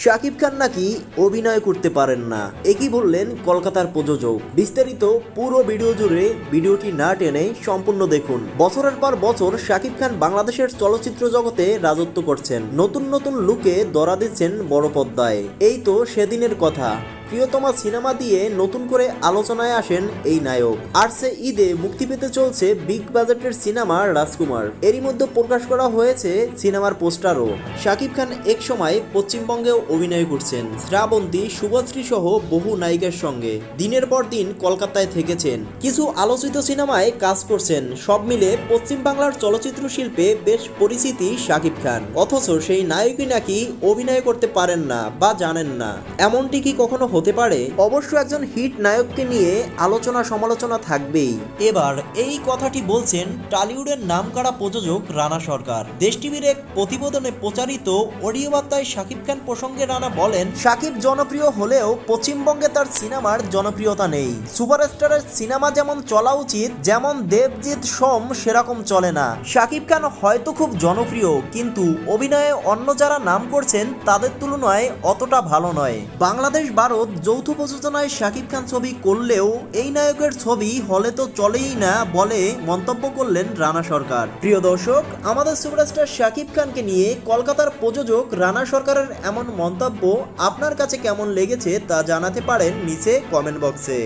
শাকিব খান নাকি অভিনয় করতে পারেন না, একই বললেন কলকাতার প্রযোজক। বিস্তারিত পুরো ভিডিও জুড়ে ভিডিওটি না টেনে সম্পূর্ণ দেখুন। বছরের পর বছর শাকিব খান বাংলাদেশের চলচ্চিত্র জগতে রাজত্ব করছেন, নতুন নতুন লুকে ধরা দিচ্ছেন বড় পর্দায়। এই তো সেদিনের কথা, প্রিয়তমা সিনেমা দিয়ে নতুন করে আলোচনায় আসেন এই নায়ক। আর সে ঈদে মুক্তি পেতে চলছে বিগ বাজেটের সিনেমা রাজকুমার। এরই মধ্যে প্রকাশ করা হয়েছে সিনেমার পোস্টারও। শাকিব খান এক সময় পশ্চিমবঙ্গেও অভিনয় করছেন শ্রাবন্তী, শুভশ্রী সহ বহু নায়িকার সঙ্গে। দিনের পর দিন কলকাতায় থেকেছেন, কিছু আলোচিত সিনেমায় কাজ করছেন। সব মিলে পশ্চিম বাংলার চলচ্চিত্র শিল্পে বেশ পরিচিতি শাকিব খান। অথচ সেই নায়কই নাকি অভিনয় করতে পারেন না বা জানেন না। এমনটি কি কখনো হতে পারে? অবশ্য একজন হিট নায়ককে নিয়ে আলোচনা সমালোচনা থাকবেই। এবার এই কথাটি বলছেন টলিউডের নামকরা প্রযোজক রানা সরকার। দেশ টিভির এক প্রতিবেদনে প্রচারিত অডিও বার্তায় শাকিব খান প্রসঙ্গে রানা বলেন, শাকিব জনপ্রিয় হলেও পশ্চিমবঙ্গে তার সিনেমার জনপ্রিয়তা নেই। সুপারস্টারের সিনেমা যেমন চলা উচিত, যেমন দেবজিৎ সোম সেরকম চলে না। শাকিব খান হয়তো খুব জনপ্রিয়, কিন্তু অভিনয়ে অন্য যারা নাম করছেন তাদের তুলনায় অতটা ভালো নয়। বাংলাদেশ ভারত যৌথ প্রযোজনায় শাকিব খান ছবি করলেও এই নায়কের ছবি হলে তো চলেই না বলে মন্তব্য করলেন রানা সরকার। প্রিয় দর্শক, আমাদের সুপারস্টার শাকিব খানকে নিয়ে কলকাতার প্রযোজক রানা সরকারের এমন মন্তব্য আপনার কাছে কেমন লেগেছে তা জানাতে পারেন নিচে কমেন্ট বক্সে।